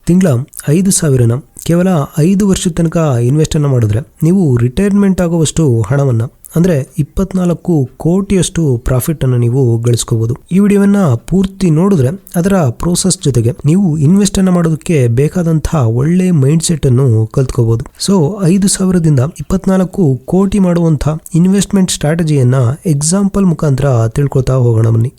ತಿಂಗಳ 5,000ನ ಕೇವಲ 5 ವರ್ಷದ ತನಕ ಇನ್ವೆಸ್ಟ್ ಅನ್ನ ಮಾಡಿದ್ರೆ ನೀವು ರಿಟೈರ್ಮೆಂಟ್ ಆಗುವಷ್ಟು ಹಣವನ್ನ ಅಂದ್ರೆ 24 ಕೋಟಿಯಷ್ಟು ಪ್ರಾಫಿಟ್ ಅನ್ನು ನೀವು ಗಳಿಸ್ಕೋಬಹುದು. ಈ ವಿಡಿಯೋವನ್ನ ಪೂರ್ತಿ ನೋಡಿದ್ರೆ ಅದರ ಪ್ರೋಸೆಸ್ ಜೊತೆಗೆ ನೀವು ಇನ್ವೆಸ್ಟ್ ಅನ್ನ ಮಾಡೋದಕ್ಕೆ ಬೇಕಾದಂತಹ ಒಳ್ಳೆ ಮೈಂಡ್ ಸೆಟ್ ಅನ್ನು ಕಲ್ತ್ಕೋಬಹುದು. ಸೊ 5,000ದಿಂದ 24 ಕೋಟಿ ಮಾಡುವಂತಹ ಇನ್ವೆಸ್ಟ್ಮೆಂಟ್ ಸ್ಟ್ರಾಟಜಿಯನ್ನ ಎಕ್ಸಾಂಪಲ್ ಮುಖಾಂತರ ತಿಳ್ಕೊತಾ ಹೋಗೋಣ ಬನ್ನಿ.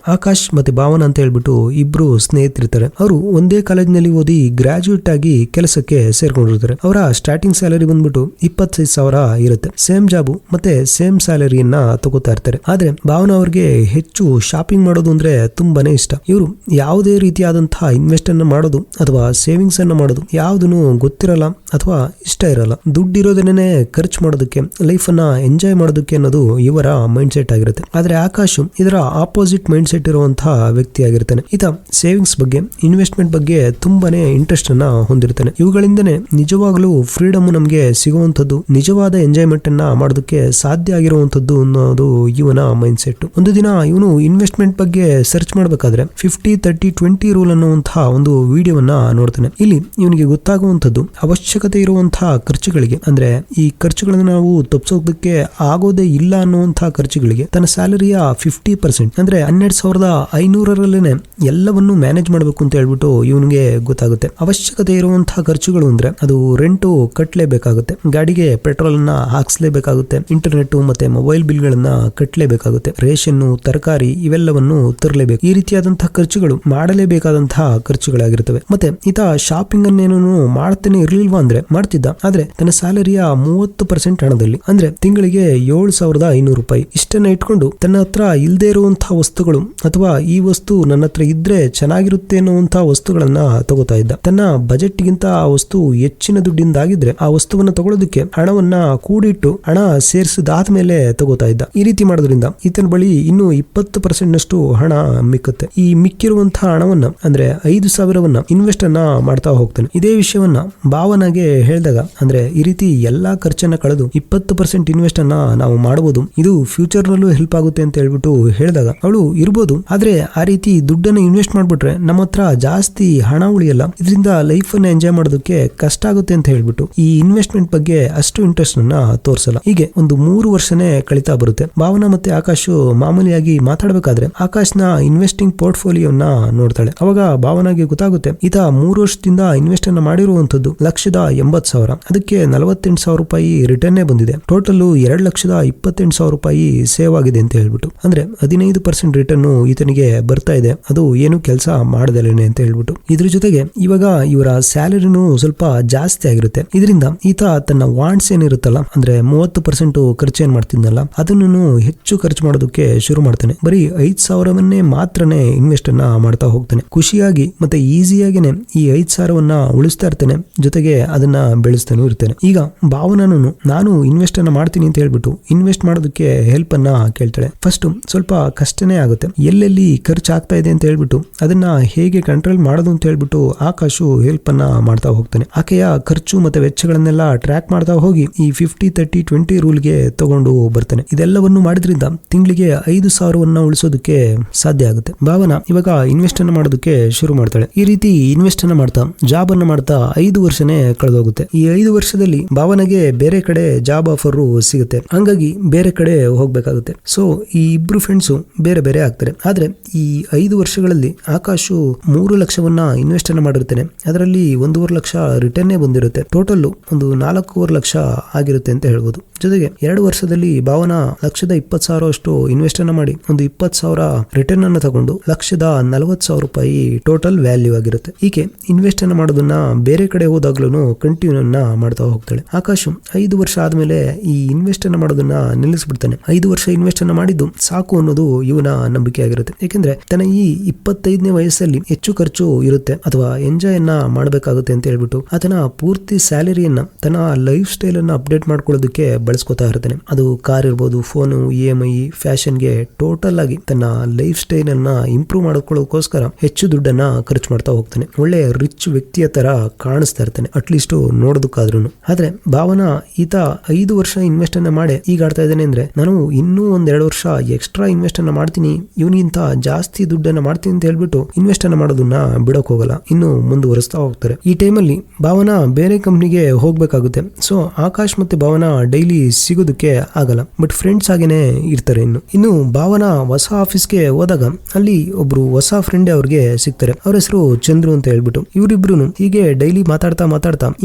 ಆಕಾಶ್ ಮತ್ತೆ ಭಾವನಾ ಅಂತ ಹೇಳ್ಬಿಟ್ಟು ಇಬ್ರು ಸ್ನೇಹಿತರಿರ್ತಾರೆ. ಅವರು ಒಂದೇ ಕಾಲೇಜ್ನಲ್ಲಿ ಓದಿ ಗ್ರಾಜುಯೇಟ್ ಆಗಿ ಕೆಲಸಕ್ಕೆ ಸೇರ್ಕೊಂಡಿರ್ತಾರೆ. ಅವರ ಸ್ಟಾರ್ಟಿಂಗ್ ಸ್ಯಾಲರಿ ಬಂದ್ಬಿಟ್ಟು 25,000 ಇರುತ್ತೆ. ಸೇಮ್ ಜಾಬು ಮತ್ತೆ ಸೇಮ್ ಸ್ಯಾಲರಿಯನ್ನ ತಗೋತಾ ಇರ್ತಾರೆ. ಆದ್ರೆ ಭಾವನಾ ಅವ್ರಿಗೆ ಹೆಚ್ಚು ಶಾಪಿಂಗ್ ಮಾಡೋದು ಅಂದ್ರೆ ತುಂಬಾನೇ ಇಷ್ಟ. ಇವರು ಯಾವುದೇ ರೀತಿಯಾದಂತಹ ಇನ್ವೆಸ್ಟ್ ಅನ್ನ ಮಾಡೋದು ಅಥವಾ ಸೇವಿಂಗ್ಸ್ ಅನ್ನ ಮಾಡೋದು ಯಾವುದನ್ನು ಗೊತ್ತಿರಲ್ಲ ಅಥವಾ ಇಷ್ಟ ಇರಲ್ಲ. ದುಡ್ಡಿರೋದನ್ನೇ ಖರ್ಚು ಮಾಡೋದಕ್ಕೆ, ಲೈಫ್ ಅನ್ನ ಎಂಜಾಯ್ ಮಾಡೋದಕ್ಕೆ ಅನ್ನೋದು ಇವರ ಮೈಂಡ್ ಸೆಟ್ ಆಗಿರುತ್ತೆ. ಆದ್ರೆ ಆಕಾಶ್ ಇದರ ಆಪೋಸಿಟ್ ಮೈಂಡ್ ಸೆಟ್ ಇರುವಂತಹ ವ್ಯಕ್ತಿ ಆಗಿರ್ತಾನೆ. ಈತ ಸೇವಿಂಗ್ಸ್ ಬಗ್ಗೆ, ಇನ್ವೆಸ್ಟ್ಮೆಂಟ್ ಬಗ್ಗೆ ತುಂಬಾನೇ ಇಂಟ್ರೆಸ್ಟ್ ಅನ್ನ ಹೊಂದಿರ್ತಾನೆ. ಇವುಗಳಿಂದನೇ ನಿಜವಾಗ್ಲೂ ಫ್ರೀಡಮ್ ನಮಗೆ ಸಿಗುವಂತದ್ದು, ನಿಜವಾದ ಎಂಜಾಯ್ಮೆಂಟ್ ಅನ್ನ ಮಾಡೋದಕ್ಕೆ ಸಾಧ್ಯ ಆಗಿರುವಂತದ್ದು ಅನ್ನೋದು ಇವನ ಮೈಂಡ್ ಸೆಟ್. ಒಂದು ದಿನ ಇವನು ಇನ್ವೆಸ್ಟ್ಮೆಂಟ್ ಬಗ್ಗೆ ಸರ್ಚ್ ಮಾಡಬೇಕಾದ್ರೆ 50-30-20 ರೂಲ್ ಅನ್ನುವಂತಹ ಒಂದು ವಿಡಿಯೋವನ್ನ ನೋಡ್ತಾನೆ. ಇಲ್ಲಿ ಇವನಿಗೆ ಗೊತ್ತಾಗುವಂತದ್ದು ಅವಶ್ಯಕತೆ ಇರುವಂತಹ ಖರ್ಚುಗಳಿಗೆ, ಅಂದ್ರೆ ಈ ಖರ್ಚುಗಳನ್ನ ನಾವು ತಪ್ಪಿಸೋದಕ್ಕೆ ಆಗೋದೇ ಇಲ್ಲ ಅನ್ನುವಂತಹ ಖರ್ಚುಗಳಿಗೆ ತನ್ನ ಸ್ಯಾಲರಿಯ 50% ಅಂದ್ರೆ 12,500ರಲ್ಲೇನೆ ಎಲ್ಲವನ್ನು ಮ್ಯಾನೇಜ್ ಮಾಡಬೇಕು ಅಂತ ಹೇಳ್ಬಿಟ್ಟು ಇವನಿಗೆ ಗೊತ್ತಾಗುತ್ತೆ. ಅವಶ್ಯಕತೆ ಇರುವಂತಹ ಖರ್ಚುಗಳು ಅಂದ್ರೆ ಅದು ರೆಂಟು ಕಟ್ಟಲೇಬೇಕಾಗುತ್ತೆ, ಗಾಡಿಗೆ ಪೆಟ್ರೋಲ್ ಅನ್ನ ಹಾಕ್ಸ್ಲೇಬೇಕಾಗುತ್ತೆ, ಇಂಟರ್ನೆಟ್ ಮತ್ತೆ ಮೊಬೈಲ್ ಬಿಲ್ ಗಳನ್ನ ಕಟ್ಟಲೇಬೇಕಾಗುತ್ತೆ, ರೇಷನ್, ತರಕಾರಿ ಇವೆಲ್ಲವನ್ನು ತರಲೇಬೇಕು. ಈ ರೀತಿಯಾದಂತಹ ಖರ್ಚುಗಳು ಮಾಡಲೇಬೇಕಾದಂತಹ ಖರ್ಚುಗಳಾಗಿರ್ತವೆ. ಮತ್ತೆ ಈತ ಶಾಪಿಂಗ್ ಅನ್ನೇನು ಮಾಡ್ತಾನೆ ಇರ್ಲಿಲ್ವಾ ಅಂದ್ರೆ ಮಾಡ್ತಿದ್ದ. ಆದ್ರೆ ತನ್ನ ಸ್ಯಾಲರಿಯ 30% ಹಣದಲ್ಲಿ ಅಂದ್ರೆ ತಿಂಗಳಿಗೆ 7,500 ರೂಪಾಯಿ ಇಷ್ಟನ್ನ ಇಟ್ಕೊಂಡು ತನ್ನ ಹತ್ರ ಇಲ್ಲದೆ ಇರುವಂತಹ ವಸ್ತುಗಳು ಅಥವಾ ಈ ವಸ್ತು ನನ್ನ ಹತ್ರ ಇದ್ರೆ ಚೆನ್ನಾಗಿರುತ್ತೆ ಅನ್ನುವಂತಹ ವಸ್ತುಗಳನ್ನ ತಗೋತಾ ಇದ್ದ. ತನ್ನ ಬಜೆಟ್ ಗಿಂತ ಆ ವಸ್ತು ಹೆಚ್ಚಿನ ದುಡ್ಡಿಂದಾಗಿದ್ರೆ ಆ ವಸ್ತುವನ್ನ ತಗೊಳ್ಳೋದಕ್ಕೆ ಹಣವನ್ನ ಕೂಡಿಟ್ಟು ಹಣ ಸೇರಿಸಿದಾದ್ಮೇಲೆ ತಗೋತಾ ಇದ್ದ. ಈ ರೀತಿ ಮಾಡೋದ್ರಿಂದ ಈತನ ಬಳಿ ಇನ್ನು 20% ನಷ್ಟು ಹಣ ಮಿಕ್ಕುತ್ತೆ. ಈ ಮಿಕ್ಕಿರುವಂತಹ ಹಣವನ್ನ ಅಂದ್ರೆ 5,000ವನ್ನ ಇನ್ವೆಸ್ಟ್ ಅನ್ನ ಮಾಡ್ತಾ ಹೋಗ್ತಾನೆ. ಇದೇ ವಿಷಯವನ್ನ ಭಾವನಾಗೆ ಹೇಳಿದಾಗ, ಅಂದ್ರೆ ಈ ರೀತಿ ಎಲ್ಲಾ ಖರ್ಚನ್ನ ಕಳೆದು 20% ಇನ್ವೆಸ್ಟ್ ಅನ್ನ ನಾವು ಮಾಡಬಹುದು, ಇದು ಫ್ಯೂಚರ್ ನಲ್ಲೂ ಹೆಲ್ಪ್ ಆಗುತ್ತೆ ಅಂತ ಹೇಳ್ಬಿಟ್ಟು ಹೇಳಿದಾಗ ಅವಳು ಇರ್ಬೋದು, ಆದ್ರೆ ಆ ರೀತಿ ದುಡ್ಡನ್ನು ಇನ್ವೆಸ್ಟ್ ಮಾಡ್ಬಿಟ್ರೆ ನಮ್ಮ ಹತ್ರ ಜಾಸ್ತಿ ಹಣ ಉಳಿಯಲ್ಲ, ಇದರಿಂದ ಲೈಫ್ ಅನ್ನ ಎಂಜಾಯ್ ಮಾಡೋದಕ್ಕೆ ಕಷ್ಟ ಆಗುತ್ತೆ ಅಂತ ಹೇಳ್ಬಿಟ್ಟು ಈ ಇನ್ವೆಸ್ಟ್ಮೆಂಟ್ ಬಗ್ಗೆ ಅಷ್ಟು ಇಂಟ್ರೆಸ್ಟ್ ಅನ್ನ ತೋರಿಸಲ್ಲ. ಹೀಗೆ ಒಂದು 3 ವರ್ಷನೇ ಕಳೀತಾ ಬರುತ್ತೆ. ಭಾವನಾ ಮತ್ತೆ ಆಕಾಶ್ ಮಾಮೂಲಿಯಾಗಿ ಮಾತಾಡ್ಬೇಕಾದ್ರೆ ಆಕಾಶ್ನ ಇನ್ವೆಸ್ಟಿಂಗ್ ಪೋರ್ಟ್ಫೋಲಿಯೋನ ನೋಡ್ತಾಳೆ. ಅವಾಗ ಭಾವನಾಗೆ ಗೊತ್ತಾಗುತ್ತೆ ಈತ 3 ವರ್ಷದಿಂದ ಇನ್ವೆಸ್ಟ್ ಅನ್ನ ಮಾಡಿರುವಂತದ್ದು 1,80,000, ಅದಕ್ಕೆ 48,000 ರೂಪಾಯಿ ರಿಟರ್ನ್ ಬಂದಿದೆ. ಟೋಟಲ್ 2,28,000 ರೂಪಾಯಿ ಸೇವ್ ಆಗಿದೆ ಅಂತ ಹೇಳ್ಬಿಟ್ಟು, ಅಂದ್ರೆ 15% ರಿಟರ್ನ್ ಈತನಿಗೆ ಬರ್ತಾ ಇದೆ. ಅದು ಏನು ಕೆಲಸ ಮಾಡದಲೇನೆ ಅಂತ ಹೇಳ್ಬಿಟ್ಟು. ಇದ್ರ ಜೊತೆಗೆ ಇವಾಗ ಇವರ ಸ್ಯಾಲರಿನೂ ಸ್ವಲ್ಪ ಜಾಸ್ತಿ ಆಗಿರುತ್ತೆ. ಇದರಿಂದ ಈತ ತನ್ನ ವಾಂಟ್ಸ್ ಏನಿರುತ್ತಲ್ಲ, ಅಂದ್ರೆ 30% ಖರ್ಚು ಏನ್ ಮಾಡ್ತಿದ್ನಲ್ಲ ಅದನ್ನು ಹೆಚ್ಚು ಖರ್ಚು ಮಾಡೋದಕ್ಕೆ ಶುರು ಮಾಡ್ತಾನೆ. ಬರೀ 5,000ವನ್ನೇ ಮಾತ್ರನೇ ಇನ್ವೆಸ್ಟ್ ಅನ್ನ ಮಾಡ್ತಾ ಹೋಗ್ತಾನೆ. ಖುಷಿಯಾಗಿ ಮತ್ತೆ ಈಸಿಯಾಗಿನೇ ಈ 5,000ವನ್ನ ಉಳಿಸ್ತಾ ಇರ್ತಾನೆ, ಜೊತೆಗೆ ಅದನ್ನ ಬೆಳೆಸ್ತಾನೂ ಇರ್ತಾನೆ. ಈಗ ಭಾವನಾನು ನಾನು ಇನ್ವೆಸ್ಟ್ ಅನ್ನ ಮಾಡ್ತೀನಿ ಅಂತ ಹೇಳ್ಬಿಟ್ಟು ಇನ್ವೆಸ್ಟ್ ಮಾಡೋದಕ್ಕೆ ಹೆಲ್ಪ್ ಅನ್ನ ಕೇಳ್ತಾಳೆ. ಫಸ್ಟ್ ಸ್ವಲ್ಪ ಕಷ್ಟನೇ ಆಗುತ್ತೆ, ಎಲ್ಲೆಲ್ಲಿ ಖರ್ಚು ಆಗ್ತಾ ಇದೆ ಅಂತ ಹೇಳ್ಬಿಟ್ಟು ಅದನ್ನ ಹೇಗೆ ಕಂಟ್ರೋಲ್ ಮಾಡೋದು ಅಂತ ಹೇಳ್ಬಿಟ್ಟು ಆಕಾಶು ಹೆಲ್ಪ್ ಅನ್ನ ಮಾಡ್ತಾ ಹೋಗ್ತಾನೆ. ಆಕೆಯ ಖರ್ಚು ಮತ್ತೆ ವೆಚ್ಚಗಳನ್ನೆಲ್ಲ ಟ್ರ್ಯಾಕ್ ಮಾಡ್ತಾ ಹೋಗಿ ಈ 50-30-20 ರೂಲ್ಗೆ ತಗೊಂಡು ಬರ್ತಾನೆ. ಇದೆಲ್ಲವನ್ನು ಮಾಡಿದ್ರಿಂದ ತಿಂಗಳಿಗೆ 5,000ವನ್ನ ಉಳಿಸೋದಕ್ಕೆ ಸಾಧ್ಯ ಆಗುತ್ತೆ. ಭಾವನಾ ಇವಾಗ ಇನ್ವೆಸ್ಟ್ ಅನ್ನ ಮಾಡೋದಕ್ಕೆ ಶುರು ಮಾಡ್ತಾಳೆ. ಈ ರೀತಿ ಇನ್ವೆಸ್ಟ್ ಅನ್ನ ಮಾಡ್ತಾ ಜಾಬ್ ಅನ್ನ ಮಾಡ್ತಾ 5 ವರ್ಷನೇ ಕಳೆದೋಗುತ್ತೆ. ಈ 5 ವರ್ಷದಲ್ಲಿ ಭಾವನೆಗೆ ಬೇರೆ ಕಡೆ ಜಾಬ್ ಆಫರ್ ಸಿಗುತ್ತೆ, ಹಂಗಾಗಿ ಬೇರೆ ಕಡೆ ಹೋಗ್ಬೇಕಾಗುತ್ತೆ. ಸೊ ಈ ಇಬ್ರು ಫ್ರೆಂಡ್ಸ್ ಬೇರೆ ಬೇರೆ ಆಗ್ತಾರೆ. ಆದ್ರೆ ಈ 5 ವರ್ಷಗಳಲ್ಲಿ ಆಕಾಶು 3 ಲಕ್ಷವನ್ನ ಇನ್ವೆಸ್ಟ್ ಅನ್ನ ಮಾಡಿರ್ತಾನೆ. ಅದರಲ್ಲಿ 1.5 ಲಕ್ಷ ರಿಟರ್ನ್ ಬಂದಿರುತ್ತೆ. ಟೋಟಲ್ ಒಂದು 4.5 ಲಕ್ಷ ಆಗಿರುತ್ತೆ ಅಂತ ಹೇಳ್ಬೋದು. ಜೊತೆಗೆ 2 ವರ್ಷದಲ್ಲಿ ಭಾವನಾ 1,20,000 ಅಷ್ಟು ಇನ್ವೆಸ್ಟ್ ಅನ್ನ ಮಾಡಿ ಒಂದು 20,000 ರಿಟರ್ನ್ ಅನ್ನ ತಗೊಂಡು 1,40,000 ರೂಪಾಯಿ ಟೋಟಲ್ ವ್ಯಾಲ್ಯೂ ಆಗಿರುತ್ತೆ. ಹೀಗೆ ಇನ್ವೆಸ್ಟ್ ಅನ್ನ ಮಾಡೋದನ್ನ ಬೇರೆ ಕಡೆ ಹೋದಾಗ್ಲೂ ಕಂಟಿನ್ಯೂ ಅನ್ನ ಮಾಡ್ತಾ ಹೋಗ್ತಾಳೆ. ಆಕಾಶು 5 ವರ್ಷ ಆದ್ಮೇಲೆ ಈ ಇನ್ವೆಸ್ಟ್ ಅನ್ನ ಮಾಡೋದನ್ನ ನಿಲ್ಲಿಸ್ಬಿಡ್ತಾನೆ. 5 ವರ್ಷ ಇನ್ವೆಸ್ಟ್ ಅನ್ನ ಮಾಡಿದ್ದು ಸಾಕು ಅನ್ನೋದು ಇವನ ನಂಬಿಕೆ ಆಗಿರುತ್ತೆ. ಯಾಕೆಂದ್ರೆ ತನ್ನ ಈ 25ನೇ ವಯಸ್ಸಲ್ಲಿ ಹೆಚ್ಚು ಖರ್ಚು ಇರುತ್ತೆ ಅಥವಾ ಎಂಜಾಯ್ ಅನ್ನ ಮಾಡಬೇಕಾಗುತ್ತೆ ಅಂತ ಹೇಳ್ಬಿಟ್ಟು ಆತನ ಪೂರ್ತಿ ಸ್ಯಾಲರಿಯನ್ನ ತನ್ನ ಲೈಫ್ ಸ್ಟೈಲ್ ಅನ್ನ ಅಪ್ಡೇಟ್ ಮಾಡ್ಕೊಳ್ಳೋದಕ್ಕೆ ಬಳಸ್ಕೊತಾ ಇರ್ತಾನೆ. ಅದು ಕಾರ್ ಇರ್ಬೋದು, ಫೋನು, EMI, ಫ್ಯಾಷನ್ಗೆ ಟೋಟಲ್ ಆಗಿ ತನ್ನ ಲೈಫ್ ಸ್ಟೈಲ್ ಅನ್ನ ಇಂಪ್ರೂವ್ ಮಾಡ್ಕೊಳ್ಳೋದಕ್ಕೋಸ್ಕರ ಹೆಚ್ಚು ದುಡ್ಡನ್ನ ಖರ್ಚು ಮಾಡ್ತಾ ಹೋಗ್ತಾನೆ. ಒಳ್ಳೆ ರಿಚ್ ವ್ಯಕ್ತಿಯ ತರ ಕಾಣಿಸ್ತಾ ಇರ್ತಾನೆ, ಅಟ್ಲೀಸ್ಟ್ ನೋಡೋದಕ್ಕಾದ್ರೂ. ಆದ್ರೆ ಭಾವನಾ ಈತ 5 ವರ್ಷ ಇನ್ವೆಸ್ಟ್ ಅನ್ನ ಮಾಡಿ ಈಗ ಆಡ್ತಾ ಇದ್ದಾನೆ ಅಂದ್ರೆ ನಾನು ಇನ್ನೂ 1-2 ವರ್ಷ ಎಕ್ಸ್ಟ್ರಾ ಇನ್ವೆಸ್ಟ್ ಅನ್ನ ಮಾಡ್ತೀನಿ, ಇವನಿಗಿಂತ ಜಾಸ್ತಿ ದುಡ್ಡನ್ನ ಮಾಡ್ತೀನಿ ಅಂತ ಹೇಳ್ಬಿಟ್ಟು ಇನ್ವೆಸ್ಟ್ ಅನ್ನ ಮಾಡೋದನ್ನ ಬಿಡಕ್ ಹೋಗಲ್ಲ, ಇನ್ನು ಮುಂದುವರಿಸ್ತಾ ಹೋಗ್ತಾರೆ. ಈ ಟೈಮಲ್ಲಿ ಭಾವನಾ ಬೇರೆ ಕಂಪ್ನಿಗೆ ಹೋಗ್ಬೇಕಾಗುತ್ತೆ. ಸೊ ಆಕಾಶ್ ಮತ್ತೆ ಭಾವನಾ ಡೈಲಿ ಸಿಗೋದಕ್ಕೆ ಆಗಲ್ಲ, ಬಟ್ ಫ್ರೆಂಡ್ಸ್ ಆಗೇನೆ ಇರ್ತಾರೆ. ಇನ್ನು ಭಾವನಾ ಹೊಸ ಆಫೀಸ್ಗೆ ಹೋದಾಗ ಅಲ್ಲಿ ಒಬ್ರು ಹೊಸ ಫ್ರೆಂಡ್ ಅವ್ರಿಗೆ ಸಿಗ್ತಾರೆ. ಅವ್ರ ಹೆಸರು ಚಂದ್ರು ಅಂತ ಹೇಳ್ಬಿಟ್ಟು. ಇವರಿಬ್ರು ಹೀಗೆ ಡೈಲಿ ಮಾತಾಡ್ತಾ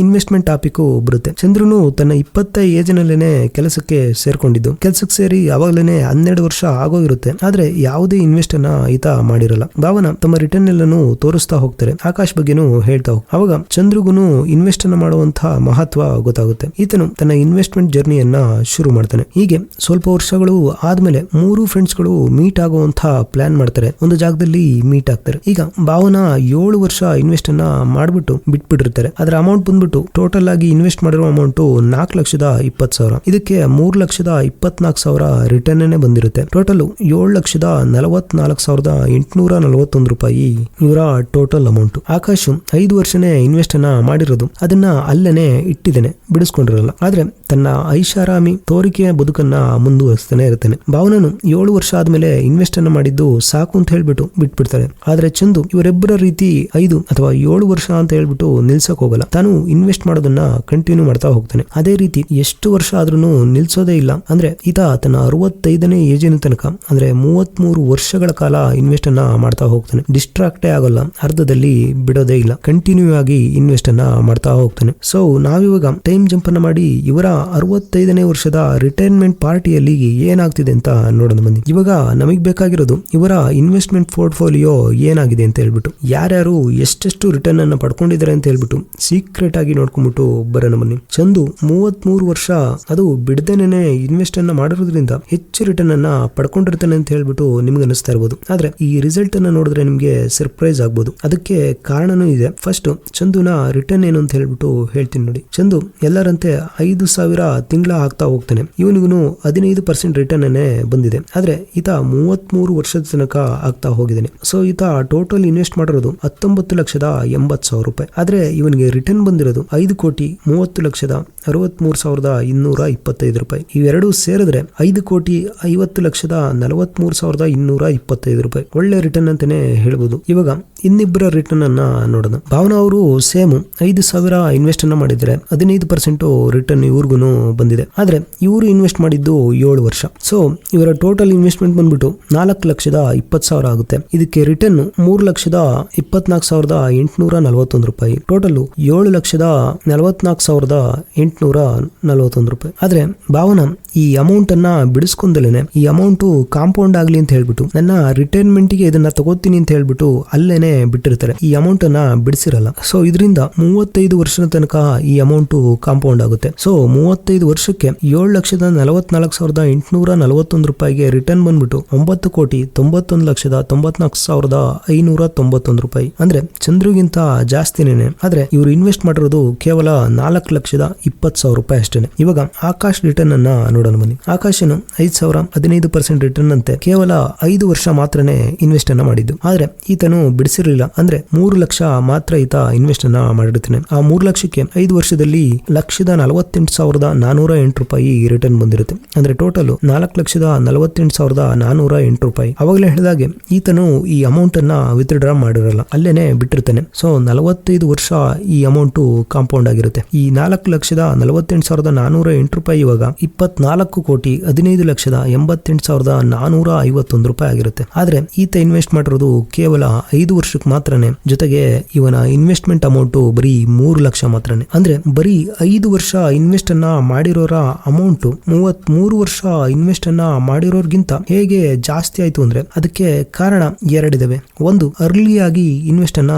ಇನ್ವೆಸ್ಟ್ಮೆಂಟ್ ಟಾಪಿಕ್ ಬರುತ್ತೆ. ಚಂದ್ರುನು ತನ್ನ 20 ಏಜ್ ನಲ್ಲೇನೆ ಕೆಲಸಕ್ಕೆ ಸೇರ್ಕೊಂಡಿದ್ದು. ಕೆಲಸಕ್ಕೆ ಸೇರಿ ಅವಾಗಲೇನೆ 12 ವರ್ಷ ಆಗೋಗಿರುತ್ತೆ. ಆದ್ರೆ ಯಾವುದೇ ಇನ್ವೆಸ್ಟ್ ಅನ್ನ ಈತ ಮಾಡಿರಲ್ಲ. ಭಾವನಾ ತಮ್ಮ ರಿಟರ್ನ್ ಎಲ್ಲಾನು ತೋರಿಸ್ತಾ ಹೋಗ್ತಾರೆ. ಆಕಾಶ್ ಬಗ್ಗೆನೂ ಹೇಳ್ತಾ ಹೋಗ್. ಅವಾಗ ಚಂದ್ರುಗುನು ಇನ್ವೆಸ್ಟ್ ಅನ್ನ ಮಾಡುವಂತಹ ಮಹತ್ವ ಗೊತ್ತಾಗುತ್ತೆ. ಈತನು ತನ್ನ ಇನ್ವೆಸ್ಟ್ಮೆಂಟ್ ಜರ್ನಿಯನ್ನ ಶುರು ಮಾಡ್ತಾನೆ. ಹೀಗೆ ಸ್ವಲ್ಪ ವರ್ಷಗಳು ಆದ್ಮೇಲೆ 3 ಫ್ರೆಂಡ್ಸ್ ಗಳು ಮೀಟ್ ಆಗುವಂತಹ ಪ್ಲಾನ್ ಮಾಡ್ತಾರೆ. ಒಂದು ಜಾಗದಲ್ಲಿ ಮೀಟ್ ಆಗ್ತಾರೆ. ಈಗ ಭಾವನಾ 7 ವರ್ಷ ಇನ್ವೆಸ್ಟ್ ಅನ್ನ ಮಾಡ್ಬಿಟ್ಟು ಬಿಟ್ಬಿಟ್ಟಿರ್ತಾರೆ. ಅದರ ಅಮೌಂಟ್ ಬಂದ್ಬಿಟ್ಟು ಟೋಟಲ್ ಆಗಿ ಇನ್ವೆಸ್ಟ್ ಮಾಡಿರೋ ಅಮೌಂಟ್ 4,20,000. ಇದಕ್ಕೆ 3,24,000 ರಿಟರ್ನ್ ಬಂದಿರುತ್ತೆ. ಟೋಟಲ್ 7,44,841 ರೂಪಾಯಿ ಇವರ ಟೋಟಲ್ ಅಮೌಂಟ್. ಆಕಾಶ್ 5 ವರ್ಷನೇ ಇನ್ವೆಸ್ಟ್ ಅನ್ನ ಮಾಡಿರೋದು. ಅದನ್ನ ಅಲ್ಲೇನೆ ಇಟ್ಟಿದ್ದೇನೆ, ಬಿಡಿಸ್ಕೊಂಡಿರಲ್ಲ. ಆದ್ರೆ ತನ್ನ ಐಷಾರಾಮಿ ತೋರಿಕೆಯ ಬದುಕನ್ನ ಮುಂದುವರಿಸ್ತಾನೆ ಇರ್ತಾನೆ. ಭಾವನನು 7 ವರ್ಷ ಆದ್ಮೇಲೆ ಇನ್ವೆಸ್ಟ್ ಅನ್ನ ಮಾಡಿದ್ದು ಸಾಕು ಅಂತ ಹೇಳ್ಬಿಟ್ಟು ಬಿಟ್ಬಿಡ್ತಾರೆ. ಆದ್ರೆ ಚಂದು ಇವರಿಬ್ಬರ ರೀತಿ 5 ಅಥವಾ 7 ವರ್ಷ ಅಂತ ಹೇಳ್ಬಿಟ್ಟು ನಿಲ್ಸಕ್ ಹೋಗಲ್ಲ. ತಾನು ಇನ್ವೆಸ್ಟ್ ಮಾಡೋದನ್ನ ಕಂಟಿನ್ಯೂ ಮಾಡ್ತಾ ಹೋಗ್ತಾನೆ. ಅದೇ ರೀತಿ ಎಷ್ಟು ವರ್ಷ ಆದ್ರೂ ನಿಲ್ಸೋದೇ ಇಲ್ಲ. ಅಂದ್ರೆ ಈತ ತನ್ನ 65ನೇ ಏಜಿನ ತನಕ ಅಂದ್ರೆ 33 ವರ್ಷಗಳ ಕಾಲ ಇನ್ವೆಸ್ಟ್ ಅನ್ನ ಮಾಡ್ತಾ ಹೋಗ್ತಾನೆ. ಡಿಸ್ಟ್ರಾಕ್ಟೇ ಆಗಲ್ಲ, ಅರ್ಧದಲ್ಲಿ ಬಿಡೋದೇ ಇಲ್ಲ, ಕಂಟಿನ್ಯೂ ಆಗಿ ಇನ್ವೆಸ್ಟ್ ಅನ್ನ ಮಾಡ್ತಾ ಹೋಗ್ತಾನೆ. ಸೊ ನಾವಿವಾಗ ಟೈಮ್ ಜಂಪ್ ಅನ್ನ ಮಾಡಿ ಇವರ 65ನೇ ವರ್ಷದ ರಿಟೈರ್ಮೆಂಟ್ ಪಾರ್ಟಿಯಲ್ಲಿ ಏನಾಗ್ತಿದೆ ಅಂತ ನೋಡೋಣ ಬನ್ನಿ. ಇವಾಗ ನಮಗ್ ಬೇಕಾಗಿರೋದು ಇವರ ಇನ್ವೆಸ್ಟ್ಮೆಂಟ್ ಪೋರ್ಟ್ಫೋಲಿಯೋ ಏನಾಗಿದೆ ಅಂತ ಹೇಳ್ಬಿಟ್ಟು, ಯಾರ್ಯಾರು ಎಷ್ಟೆಷ್ಟು ರಿಟರ್ನ್ ಅನ್ನ ಪಡ್ಕೊಂಡಿದ್ದಾರೆ ಅಂತ ಹೇಳ್ಬಿಟ್ಟು ಸೀಕ್ರೆಟ್ ಆಗಿ ನೋಡ್ಕೊಂಡ್ಬಿಟ್ಟು ಬರೋಣ ಬನ್ನಿ. ಚಂದು 33 ವರ್ಷ ಅದು ಬಿಡದೇನೆ ಇನ್ವೆಸ್ಟ್ ಅನ್ನ ಮಾಡಿರೋದ್ರಿಂದ ಹೆಚ್ಚು ರಿಟರ್ನ್ ಅನ್ನ ಪಡ್ಕೊಂಡಿರ್ತಾನೆ ಅಂತ ಹೇಳ್ಬಿಟ್ಟು ನಿಮ್ಗೆ ಅನಿಸ್ತಾ ಇರ್ಬೋದು. ಆದ್ರೆ ಈ ರಿಸಲ್ಟ್ ಅನ್ನ ನೋಡಿದ್ರೆ ನಿಮ್ಗೆ ಸರ್ಪ್ರೈಸ್ ಆಗ್ಬೋದು. ಅದಕ್ಕೆ ಕಾರಣನೂ ಇದೆ. ಫಸ್ಟ್ ಚಂದುನ ರಿಟರ್ನ್ ಏನು ಅಂತ ಹೇಳ್ಬಿಟ್ಟು ಹೇಳ್ತೀನಿ ನೋಡಿ. ಚಂದು ಎಲ್ಲರಂತೆ 5,000 ತಿಂಗಳ ಹಾಕ್ತಾ ಹೋಗ್ತಾನೆ. ಇವನಿಗೂ 15% ರಿಟರ್ನ್ ಅನ್ನೇ ಬಂದಿದೆ. ಆದ್ರೆ ಈತ 33 ವರ್ಷದ ತನಕ ಆಗ್ತಾ ಹೋಗಿದ್ದಾನೆ. ಸೊ ಈತ ಟೋಟಲ್ ಇನ್ವೆಸ್ಟ್ ಮಾಡಿರೋದು 19,80,000 ರೂಪಾಯಿ. ಆದ್ರೆ ಇವನಿಗೆ ರಿಟರ್ನ್ ಬಂದಿರೋದು 5,30,63,225 ರೂಪಾಯಿ. ಇವೆರಡು ಸೇರಿದ್ರೆ 5,50,43,225 ರೂಪಾಯಿ. ಒಳ್ಳೆ ರಿಟರ್ನ್ ಅಂತಾನೆ ಹೇಳ್ಬೋದು. ಇವಾಗ ಇನ್ನಿಬ್ಬರ ರಿಟರ್ನ್ ಅನ್ನ ನೋಡೋಣ. ಭಾವನಾ ಅವರು ಸೇಮ್ 5,000 ಇನ್ವೆಸ್ಟ್ ಅನ್ನ ಮಾಡಿದ್ರೆ 15% ರಿಟರ್ನ್ ಇವ್ರಿಗೂ ಬಂದಿದೆ. ಆದ್ರೆ ಇವರು ಇನ್ವೆಸ್ಟ್ ಮಾಡಿದ್ದು 7 ವರ್ಷ. ಸೊ ಇವರ ಟೋಟಲ್ ಇನ್ವೆಸ್ಟ್ಮೆಂಟ್ ಬಂದ್ಬಿಟ್ಟು 4,20,000 ಆಗುತ್ತೆ. ಇದಕ್ಕೆ ರಿಟರ್ನ್ 3,24,841 ರೂಪಾಯಿ. ಟೋಟಲ್ 7,44,841 ರೂಪಾಯಿ. ಆದ್ರೆ ಭಾವನಾ ಈ ಅಮೌಂಟ್ ಅನ್ನ ಬಿಡಿಸ್ಕೊಂಡಲೇನೆ ಈ ಅಮೌಂಟ್ ಕಾಂಪೌಂಡ್ ಆಗ್ಲಿ ಅಂತ ಹೇಳ್ಬಿಟ್ಟು ನನ್ನ ರಿಟೈರ್ಮೆಂಟ್ ಗೆ ಇದನ್ನ ತಗೋತೀನಿ ಅಂತ ಹೇಳ್ಬಿಟ್ಟು ಅಲ್ಲೇನೆ ಬಿಟ್ಟಿರ್ತಾರೆ. ಈ ಅಮೌಂಟ್ ಅನ್ನ ಬಿಡಿಸಿರಲ್ಲ. ಸೊ ಇದರಿಂದ 35 ವರ್ಷದ ತನಕ ಈ ಅಮೌಂಟ್ ಕಾಂಪೌಂಡ್ ಆಗುತ್ತೆ. ಸೊ 35 ವರ್ಷಕ್ಕೆ 7,44,841 ರೂಪಾಯಿಗೆ ರಿಟರ್ನ್ ಬಂದ್ಬಿಟ್ಟು 9,91,94,591 ರೂಪಾಯಿ. ಅಂದ್ರೆ ಚಂದ್ರುಗಿಂತ ಜಾಸ್ತಿನೇನೆ. ಆದ್ರೆ ಇವರು ಇನ್ವೆಸ್ಟ್ ಮಾಡಿರೋದು ಕೇವಲ 4,20,000 ರೂಪಾಯಿ ಅಷ್ಟೇನೆ. ಇವಾಗ ಆಕಾಶ್ ರಿಟರ್ನ್ ಅನ್ನ ನೋಡೋಣ ಬನ್ನಿ. ಆಕಾಶನು 5,000 15% ರಿಟರ್ನ್ ಅಂತೆ ಕೇವಲ 5 ವರ್ಷ ಮಾತ್ರನೇ ಇನ್ವೆಸ್ಟ್ ಅನ್ನ ಮಾಡಿದ್ದು. ಆದ್ರೆ ಈತನು ಬಿಡಿಸಿರ್ಲಿಲ್ಲ. ಅಂದ್ರೆ 3 ಲಕ್ಷ ಮಾತ್ರ ಈತ ಇನ್ವೆಸ್ಟ್ ಅನ್ನ ಮಾಡಿರ್ತಾನೆ. ಆ 3 ಲಕ್ಷಕ್ಕೆ 5 ವರ್ಷದಲ್ಲಿ 1,48,408 ರೂಪಾಯಿ ರಿಟರ್ನ್ ಬಂದಿರುತ್ತೆ. ಅಂದ್ರೆ ಟೋಟಲ್ 4,48,408 ರೂಪಾಯಿ. ಅವಾಗಲೇ ಹೇಳಿದಾಗೆ ಈತನು ಈ ಅಮೌಂಟ್ ಅನ್ನ ವಿತ್ಡ್ರಾ ಮಾಡಿರಲ್ಲ, ಅಲ್ಲೇನೆ ಬಿಟ್ಟಿರ್ತಾನೆ. ಸೊ 45 ವರ್ಷ ಈ ಅಮೌಂಟ್ ಕಾಂಪೌಂಡ್ ಆಗಿರುತ್ತೆ. ಈ 4,48,408 ರೂಪಾಯಿ ಇವಾಗ 24,15,88,451 ರೂಪಾಯಿ ಆಗಿರುತ್ತೆ. ಆದ್ರೆ ಈತ ಇನ್ವೆಸ್ಟ್ ಮಾಡಿರೋದು ಕೇವಲ 5 ವರ್ಷಕ್ಕೆ ಮಾತ್ರನೇ. ಜೊತೆಗೆ ಇವನ ಇನ್ವೆಸ್ಟ್ಮೆಂಟ್ ಅಮೌಂಟ್ ಬರೀ 3 ಲಕ್ಷ ಮಾತ್ರನೇ. ಅಂದ್ರೆ ಬರೀ 5 ವರ್ಷ ಇನ್ವೆಸ್ಟ್ ಅನ್ನ ಮಾಡಿರೋರ ಅಮೌಂಟ್ 33 ವರ್ಷ ಇನ್ವೆಸ್ಟ್ ಅನ್ನ ಮಾಡಿರೋರ್ಗಿಂತ ಹೇಗೆ ಜಾಸ್ತಿ ಆಯ್ತು ಅಂದ್ರೆ ಅದಕ್ಕೆ ಕಾರಣ 2 ಇದಾವೆ. ಒಂದು, ಅರ್ಲಿ ಆಗಿ ಇನ್ವೆಸ್ಟ್ ಅನ್ನ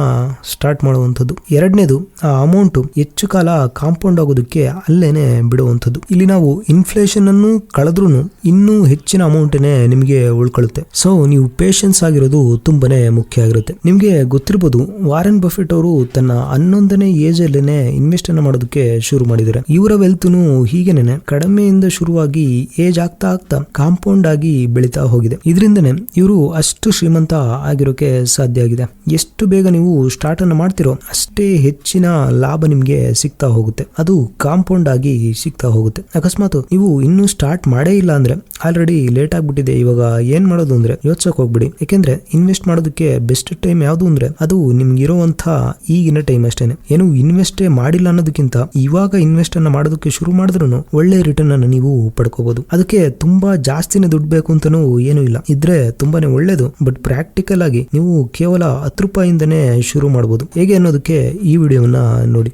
ಸ್ಟಾರ್ಟ್ ಮಾಡುವಂಥದ್ದು. ಎರಡನೇದು, ಆ ಅಮೌಂಟ್ ಹೆಚ್ಚು ಕಾಲ ಕಾಂಪೌಂಡ್ ಆಗೋದಕ್ಕೆ ಅಲ್ಲೇನೆ ಬಿಡುವಂಥದ್ದು. ಇಲ್ಲಿ ನಾವು ಇನ್ಫ್ಲೇಷನ್ ಅನ್ನು ಕಳೆದ್ರೂ ಇನ್ನೂ ಹೆಚ್ಚಿನ ಅಮೌಂಟ್ನೇ ನಿಮಗೆ ಉಳ್ಕೊಳ್ಳುತ್ತೆ. ಸೊ ನೀವು ಪೇಷನ್ಸ್ ಆಗಿರೋದು ತುಂಬಾನೇ ಮುಖ್ಯ ಆಗಿರುತ್ತೆ. ನಿಮ್ಗೆ ಗೊತ್ತಿರಬಹುದು, ವಾರೆನ್ ಬಫೆಟ್ ಅವರು ತನ್ನ 11ನೇ ಏಜ್ ಅಲ್ಲೇನೆ ಇನ್ವೆಸ್ಟ್ ಅನ್ನ ಮಾಡೋದಕ್ಕೆ ಶುರು ಮಾಡಿದ್ದಾರೆ. ಇವರ ವೆಲ್ತ್ನು ಹೀಗೇನೆ ಕಡಿಮೆಯಿಂದ ಶುರುವಾಗಿ ಏಜ್ ಆಗ್ತಾ ಆಗ್ತಾ ಕಾಂಪೌಂಡ್ ಆಗಿ ಬೆಳೀತಾ ಹೋಗಿದೆ. ಇದರಿಂದನೇ ಇವರು ಅಷ್ಟು ಶ್ರೀಮಂತ ಆಗಿರೋಕೆ ಸಾಧ್ಯ ಆಗಿದೆ. ಎಷ್ಟು ಬೇಗ ನೀವು ಸ್ಟಾರ್ಟ್ ಅನ್ನ ಮಾಡ್ತಿರೋ ಅಷ್ಟೇ ಹೆಚ್ಚಿನ ಲಾಭ ನಿಮ್ಗೆ ಸಿಗ್ತಾ ಹೋಗುತ್ತೆ. ಅದು ಕಾಂಪೌಂಡ್ ಆಗಿ ಸಿಗ್ತಾ ಹೋಗುತ್ತೆ. ಅಕಸ್ಮಾತ್ ನೀವು ಇನ್ನೂ ಸ್ಟಾರ್ಟ್ ಮಾಡೇ ಇಲ್ಲ ಅಂದ್ರೆ ಆಲ್ರೆಡಿ ಲೇಟ್ ಆಗ್ಬಿಟ್ಟಿದೆ, ಇವಾಗ ಏನ್ ಮಾಡೋದು ಮಾಡೋದು ಅಂದ್ರೆ ಯೋಚಿಸಕ್ ಹೋಗ್ಬಿಡಿ. ಯಾಕೆಂದ್ರೆ ಇನ್ವೆಸ್ಟ್ ಮಾಡೋದಕ್ಕೆ ಬೆಸ್ಟ್ ಟೈಮ್ ಯಾವ್ದು ಅಂದ್ರೆ ಅದು ನಿಮ್ಗೆ ಇರುವಂತ ಈಗಿನ ಟೈಮ್ ಅಷ್ಟೇನೆ. ಏನು ಇನ್ವೆಸ್ಟ್ ಮಾಡಿಲ್ಲ ಅನ್ನೋದಕ್ಕಿಂತ ಇವಾಗ ಇನ್ವೆಸ್ಟ್ ಅನ್ನ ಮಾಡೋದಕ್ಕೆ ಶುರು ಮಾಡಿದ್ರು ಒಳ್ಳೆ ರಿಟರ್ನ್ ಅನ್ನ ನೀವು ಪಡ್ಕೋಬಹುದು. ಅದಕ್ಕೆ ತುಂಬಾ ಜಾಸ್ತಿನೇ ದುಡ್ಡು ಬೇಕು ಅಂತಾನೂ ಏನು ಇಲ್ಲ, ಇದ್ರೆ ತುಂಬಾನೇ ಒಳ್ಳೇದು. ಬಟ್ ಪ್ರಾಕ್ಟಿಕಲ್ ಆಗಿ ನೀವು ಕೇವಲ 10 ರೂಪಾಯಿಂದನೇ ಶುರು ಮಾಡಬಹುದು. ಹೇಗೆ ಅನ್ನೋದಕ್ಕೆ ಈ ವಿಡಿಯೋವನ್ನ ನೋಡಿ.